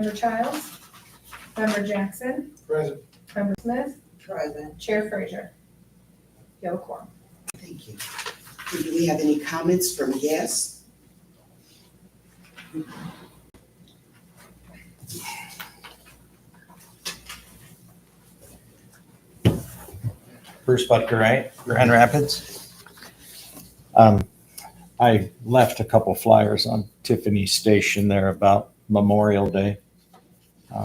Member Childs. Member Jackson. Present. Member Smith. Present. Chair Frazier. You have a quorum. Thank you. Do we have any comments from guests? Bruce Butker, right? Grand Rapids. I left a couple flyers on Tiffany Station there about Memorial Day.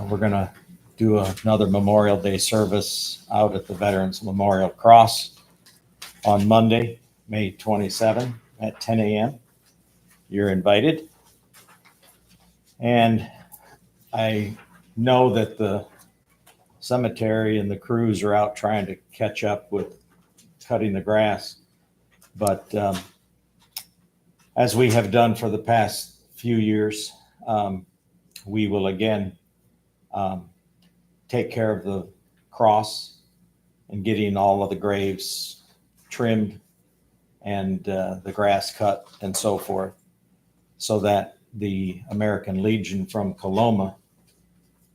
We're gonna do another Memorial Day service out at the Veterans Memorial Cross on Monday, May 27 at 10 a.m. You're invited. And I know that the cemetery and the crews are out trying to catch up with cutting the grass. But as we have done for the past few years, we will again take care of the cross and getting all of the graves trimmed and the grass cut and so forth, so that the American Legion from Coloma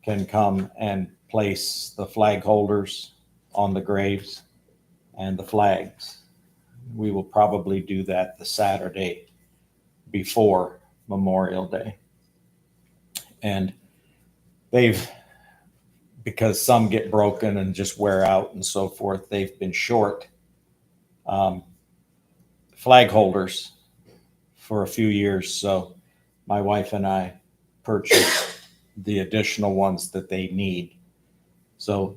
can come and place the flag holders on the graves and the flags. We will probably do that the Saturday before Memorial Day. And because some get broken and just wear out and so forth, they've been short flag holders for a few years. So my wife and I purchased the additional ones that they need. So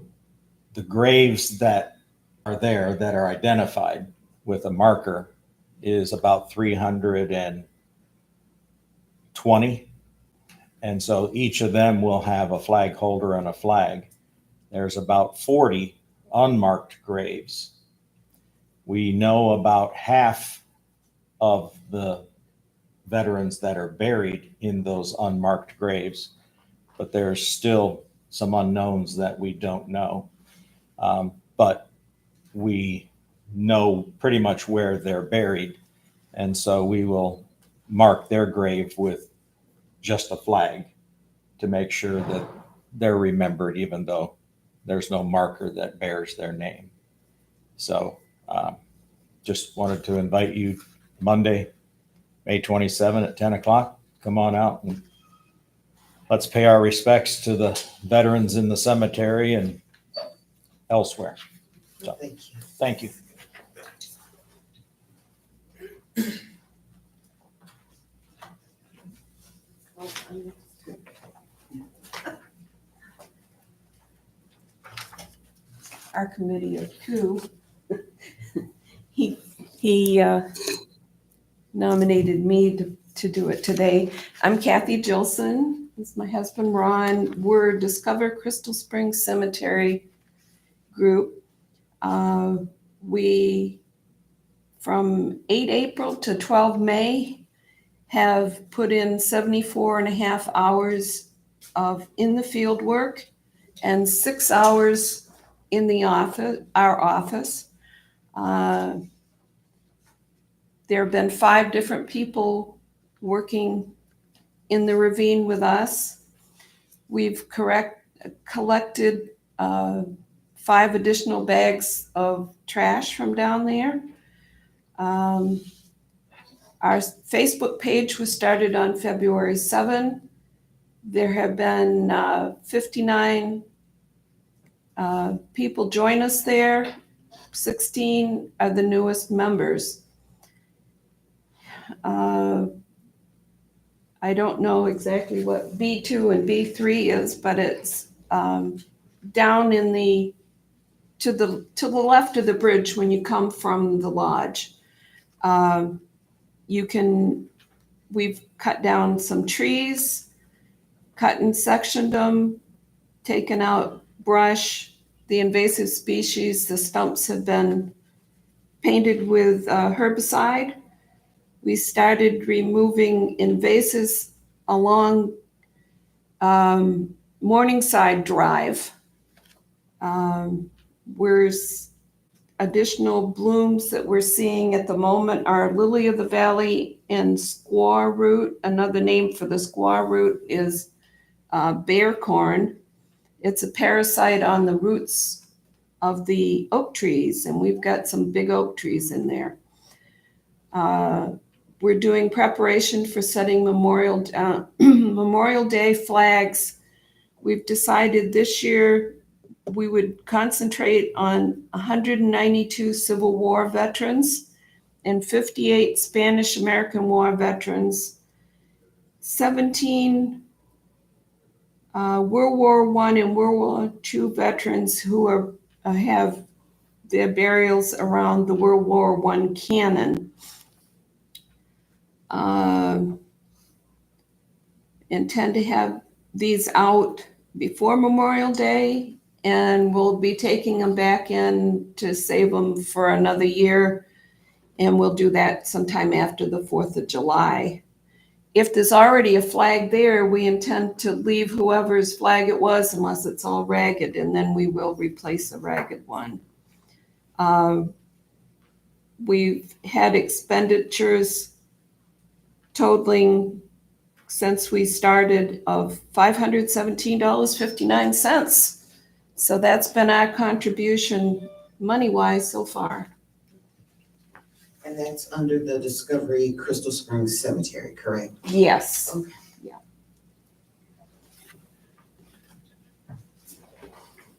the graves that are there that are identified with a marker is about 320. And so each of them will have a flag holder and a flag. There's about 40 unmarked graves. We know about half of the veterans that are buried in those unmarked graves, but there's still some unknowns that we don't know. But we know pretty much where they're buried. And so we will mark their grave with just a flag to make sure that they're remembered, even though there's no marker that bears their name. So just wanted to invite you Monday, May 27 at 10 o'clock. Come on out and let's pay our respects to the veterans in the cemetery and elsewhere. So, Thank you. thank you. Our committee of two, he nominated me to do it today. I'm Kathy Jilson. This is my husband, Ron. We're Discover Crystal Springs Cemetery group. We, from 8 April to 12 May, have put in 74 and a half hours of in the field work and 6 hours in the office, our office. There have been 5 different people working in the ravine with us. We've collected 5 additional bags of trash from down there. Our Facebook page was started on February 7. There have been 59 people join us there. 16 are the newest members. I don't know exactly what B2 and B3 is, but it's down in to the left of the bridge when you come from the lodge. We've cut down some trees, cut and sectioned them, taken out brush, the invasive species. The stumps have been painted with herbicide. We started removing invasives along Morningside Drive. Where's additional blooms that we're seeing at the moment are lily of the valley and squaw root. Another name for the squaw root is bear corn. It's a parasite on the roots of the oak trees, and we've got some big oak trees in there. We're doing preparation for setting Memorial Day flags. We've decided this year we would concentrate on 192 Civil War veterans and 58 Spanish American War veterans, 17 World War I and World War II veterans who have their burials around the World War I canon. Intend to have these out before Memorial Day, and we'll be taking them back in to save them for another year, and we'll do that sometime after the 4th of July. If there's already a flag there, we intend to leave whoever's flag it was unless it's all ragged, and then we will replace a ragged one. We've had expenditures totaling since we started of $517.59. So that's been our contribution money-wise so far. And that's under the Discovery Crystal Springs Cemetery, correct? Yes. Okay. Yeah.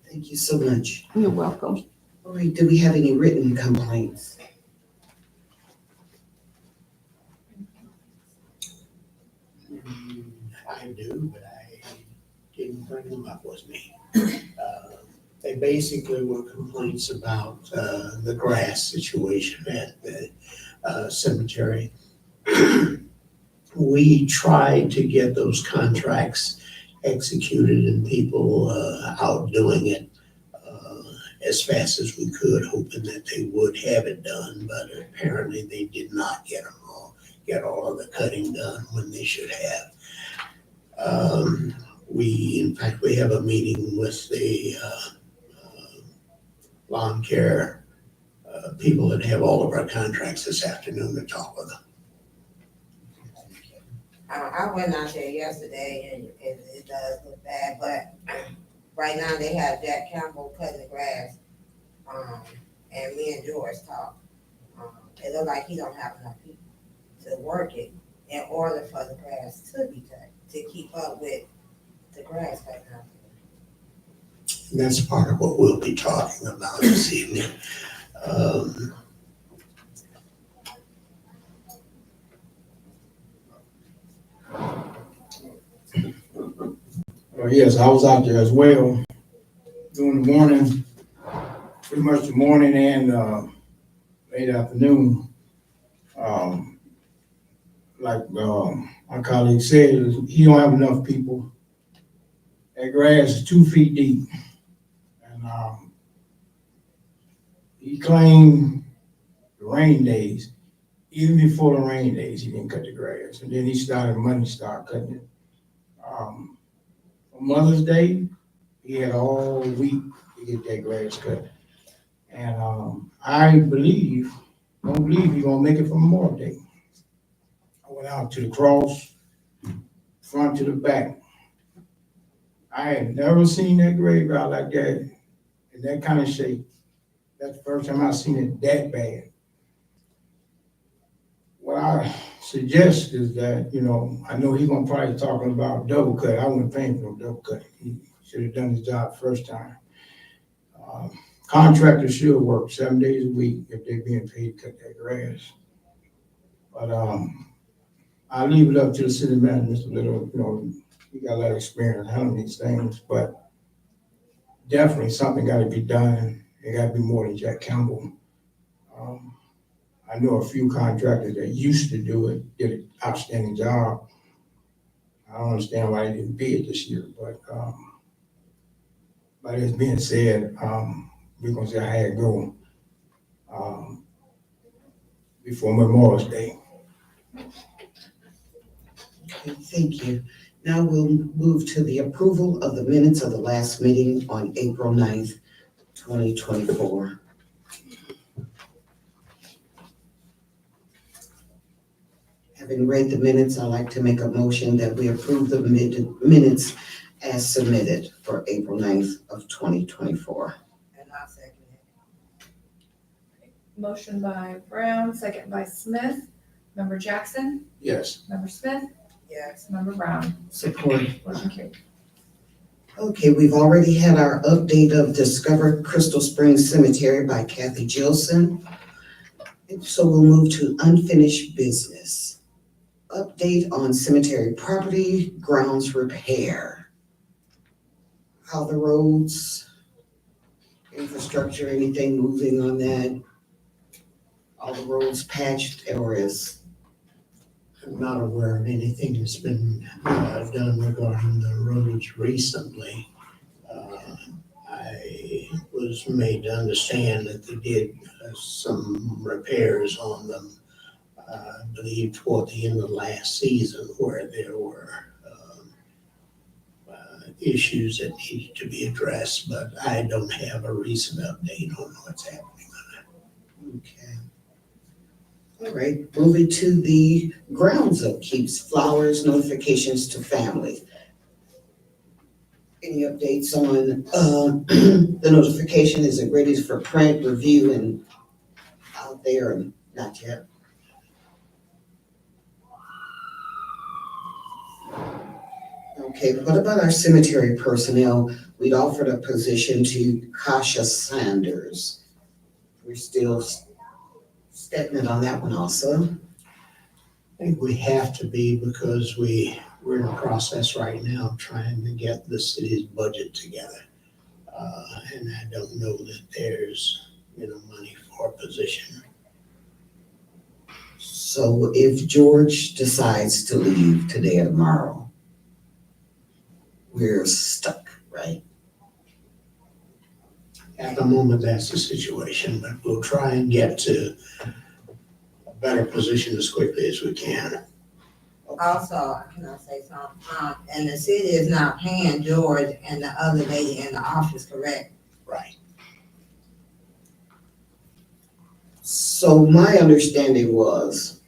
Thank you so much. You're welcome. All right, do we have any written complaints? I do, but I didn't bring them up with me. They basically were complaints about the grass situation at the cemetery. We tried to get those contracts executed and people out doing it as fast as we could, hoping that they would have it done, but apparently they did not get all of the cutting done when they should have. In fact, we have a meeting with the lawn care people that have all of our contracts this afternoon to talk with them. I went out there yesterday and it does look bad, but right now they have Jack Campbell cutting the grass. And me and George talked. It looked like he don't have enough people to work it in order for the grass to be cut, to keep up with the grass cutting out there. And that's part of what we'll be talking about this evening. Yes, I was out there as well during the morning, pretty much the morning and late afternoon. Like my colleague said, he don't have enough people. That grass is 2 feet deep. And he claimed the rain days, even before the rain days, he didn't cut the grass. And then he started Monday, started cutting it. On Mother's Day, he had all week to get that grass cut. And I don't believe he's gonna make it for Memorial Day. I went out to the cross, front to the back. I had never seen that graveyard like that, in that kind of shape. That's the first time I've seen it that bad. What I suggest is that, I know he's gonna probably talking about double cut. I wouldn't pay him for double cut. He should have done his job first time. Contractors should work 7 days a week if they're being paid to cut that grass. But I leave it up to the city manager, Mr. Little. He got a lot of experience handling these things, but definitely something got to be done. It got to be more than Jack Campbell. I know a few contractors that used to do it, did an outstanding job. I don't understand why they didn't bid this year, but by this being said, we're gonna see how it go before Memorial Day. Okay, thank you. Now we'll move to the approval of the minutes of the last meeting on April 9th, 2024. Having read the minutes, I'd like to make a motion that we approve the minutes as submitted for April 9th of 2024. And I'll second it. Motion by Brown, second by Smith. Member Jackson, Yes. Member Smith, Yes. Member Brown. Support. Motion carried. Okay, we've already had our update of Discover Crystal Springs Cemetery by Kathy Gilson. So we'll move to unfinished business. Update on cemetery property grounds repair. How the roads, infrastructure, anything moving on that? All the roads patched or is? I'm not aware of anything that's been done regarding the roads recently. I was made to understand that they did some repairs on them, I believe toward the end of last season, where there were issues that needed to be addressed, but I don't have a recent update on what's happening on Okay. All right, moving to the grounds upkeeps, flowers, notifications to families. Any updates on the notification? Is it ready for print, review, and out there? And not yet. Okay, what about our cemetery personnel? We'd offered a position to Kasha Sanders. We're still stagnant on that one also. I think we have to be, because we're in a process right now of trying to get the city's budget together. And I don't know that there's, money for a position. So if George decides to leave today or tomorrow, we're stuck, right? At the moment, that's the situation, but we'll try and get to a better position as quickly as we can. Also, can I say something? And the city is not paying George and the other lady in the office, correct? Right. So my understanding was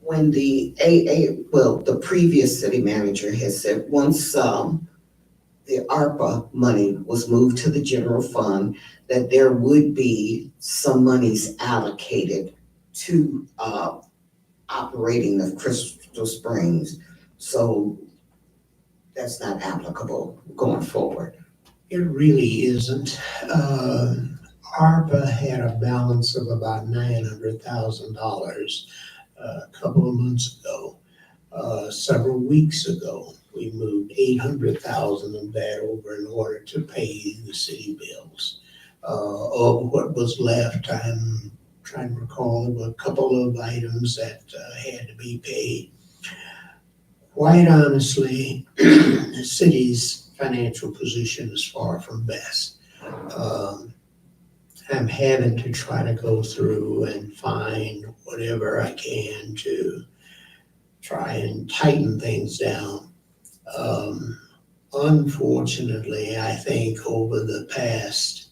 when the the previous city manager has said, once the ARPA money was moved to the general fund, that there would be some monies allocated to operating the Crystal Springs. So that's not applicable going forward. It really isn't. ARPA had a balance of about $900,000 a couple of months ago. Several weeks ago, we moved $800,000 of that over in order to pay the city bills. Of what was left, I'm trying to recall a couple of items that had to be paid. Quite honestly, the city's financial position is far from best. I'm having to try to go through and find whatever I can to try and tighten things down. Unfortunately, I think over the past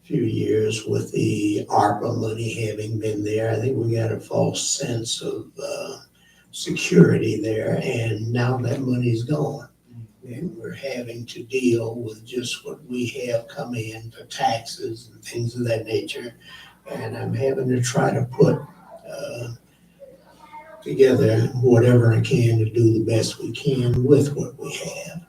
few years with the ARPA money having been there, I think we got a false sense of security there, and now that money's gone. And we're having to deal with just what we have come in for taxes and things of that nature. And I'm having to try to put together whatever I can to do the best we can with what we have.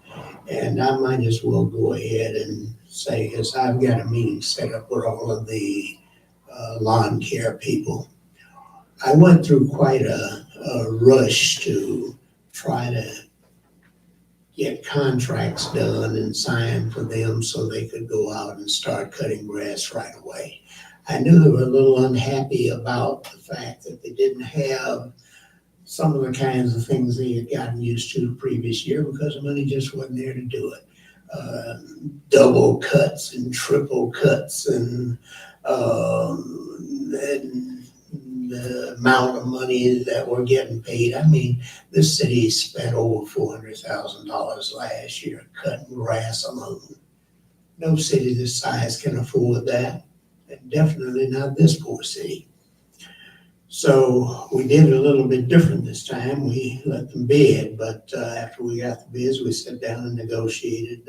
And I might as well go ahead and say, as I've got a meeting set up with all of the lawn care people. I went through quite a rush to try to get contracts done and signed for them so they could go out and start cutting grass right away. I knew they were a little unhappy about the fact that they didn't have some of the kinds of things they had gotten used to the previous year because the money just wasn't there to do it. Double cuts and triple cuts and the amount of money that we're getting paid. I mean, this city spent over $400,000 last year cutting grass alone. No city this size can afford that, and definitely not this poor city. So we did a little bit different this time. We let them bid, but after we got the bids, we sat down and negotiated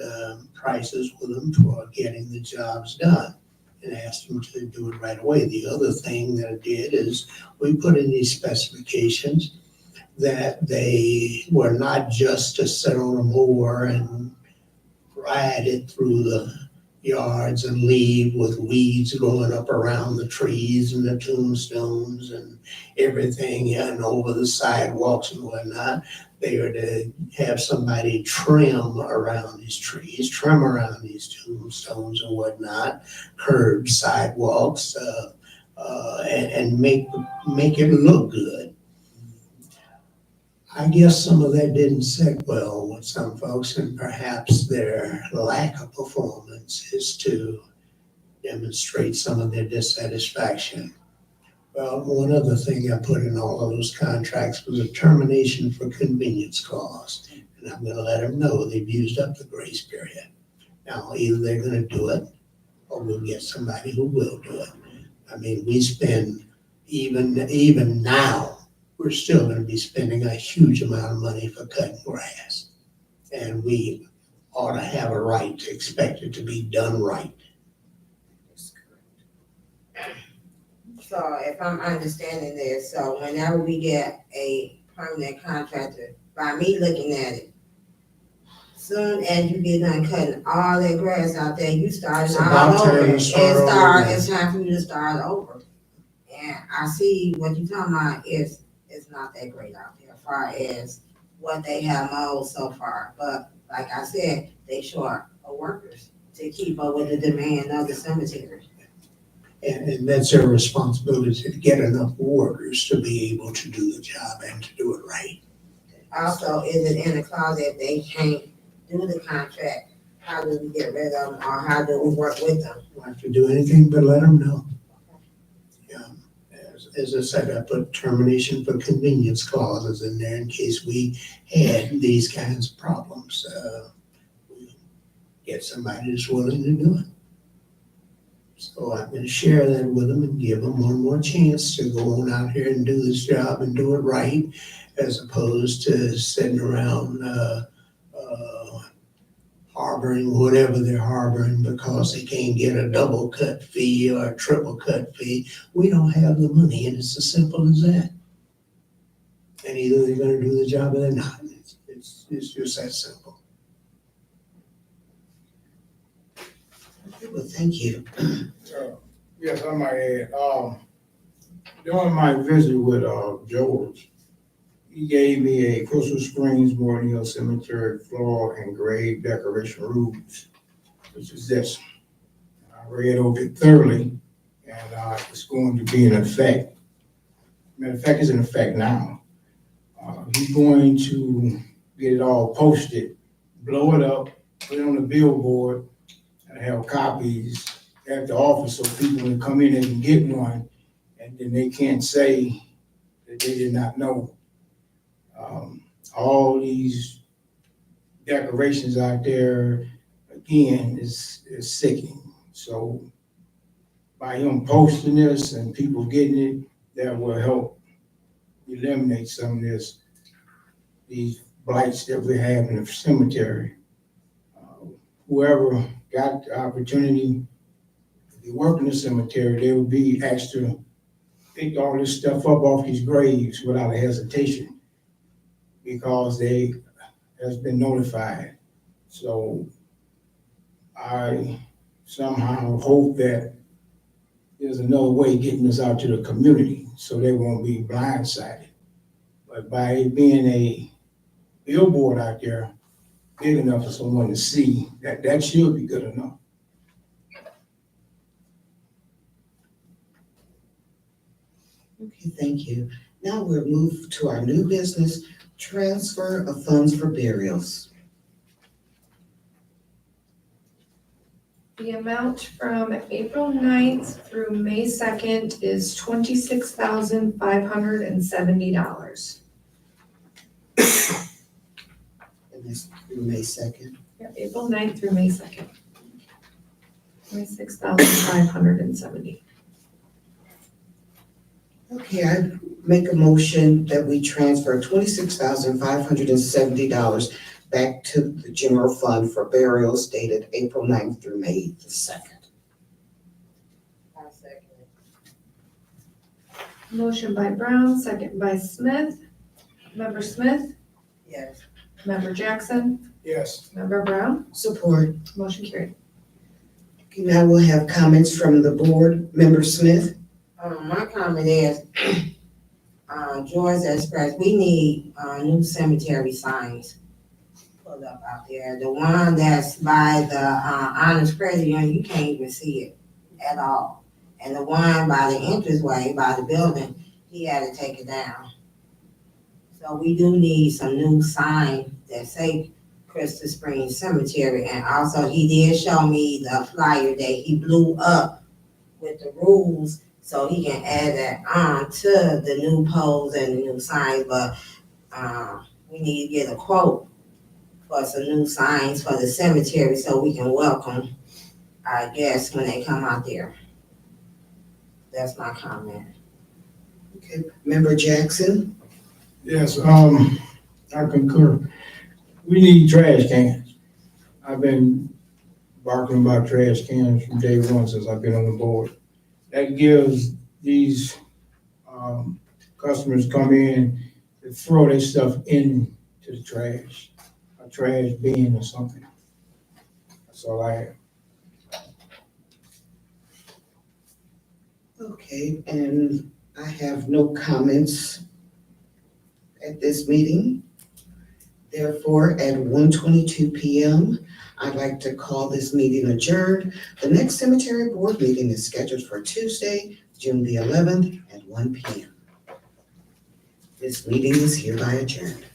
prices with them for getting the jobs done and asked them to do it right away. The other thing that I did is we put in these specifications that they were not just to sit on a mower and ride it through the yards and leave with weeds growing up around the trees and the tombstones and everything, and over the sidewalks and whatnot. They are to have somebody trim around these trees, trim around these tombstones and whatnot, curbs, sidewalks, and make it look good. I guess some of that didn't sit well with some folks, and perhaps their lack of performance is to demonstrate some of their dissatisfaction. Well, one other thing I put in all of those contracts was a termination for convenience clause. And I'm gonna let them know they've used up the grace period. Now, either they're gonna do it, or we'll get somebody who will do it. I mean, we spend, even now, we're still gonna be spending a huge amount of money for cutting grass. And we ought to have a right to expect it to be done right. So if I'm understanding this, so whenever we get a permanent contractor, by me looking at it, soon as you get done cutting all that grass out there, you start It's all about time over. to start over again. It's time for you to start over. And I see what you're talking about is, it's not that great out there as far as what they have mowed so far. But like I said, they short of workers to keep up with the demand of the cemetery. And that's their responsibility to get enough workers to be able to do the job and to do it right. Also, is it in the clause that they can't do the contract? How do we get rid of them, or how do we work with them? Don't have to do anything but let them know. Yeah, as I said, I put termination for convenience clauses in there in case we had these kinds of problems. Get somebody that's willing to do it. So I'm gonna share that with them and give them one more chance to go on out here and do this job and do it right, as opposed to sitting around, harboring whatever they're harboring because they can't get a double cut fee or a triple cut fee. We don't have the money, and it's as simple as that. And either they're gonna do the job or they're not. It's just that simple. Well, thank you. Yes, I might add, during my visit with, George, he gave me a Crystal Springs Morning Hill Cemetery floor and grave decoration rules, which is this. I read over it thoroughly, and, it's going to be in effect. Matter of fact, it's in effect now. He's going to get it all posted, blow it up, put it on the billboard, and have copies at the office so people when they come in, they can get one, and then they can't say that they did not know. All these decorations out there, again, is sickening. So by him posting this and people getting it, that will help eliminate some of these blights that we have in the cemetery. Whoever got the opportunity to work in the cemetery, they would be asked to pick all this stuff up off these graves without a hesitation because they has been notified. So I somehow hope that there's another way getting this out to the community so they won't be blindsided. But by it being a billboard out there big enough for someone to see, that should be good enough. Okay, thank you. Now we'll move to our new business, transfer of funds for burials. The amount from April 9th through May 2nd is $26,570. And this through May 2nd. Yep, April 9th through May 2nd. 26,570. Okay, I make a motion that we transfer $26,570 back to the general fund for burials dated April 9th through May the 2nd. I second it. Motion by Brown, second by Smith. Member Smith, Yes. Member Jackson, Yes. Member Brown, Support. motion carried. Okay, now we'll have comments from the board. Member Smith? My comment is, George Express, we need, new cemetery signs put up out there. The one that's by the, Honest Credit Union, you can't even see it at all. And the one by the entranceway, by the building, he had to take it down. So we do need some new sign that say Crystal Springs Cemetery. And also, he did show me the flyer that he blew up with the rules, so he can add that on to the new poles and the new signs, but, we need to get a quote for some new signs for the cemetery so we can welcome our guests when they come out there. That's my comment. Okay, Member Jackson? Yes, I concur. We need trash cans. I've been barking about trash cans from day one since I've been on the board. That gives these, customers come in to throw their stuff into the trash, a trash bin or something. That's all I have. Okay, and I have no comments at this meeting. Therefore, at 1:22 p.m., I'd like to call this meeting adjourned. The next cemetery board meeting is scheduled for Tuesday, June the 11th at 1 p.m. This meeting is hereby adjourned.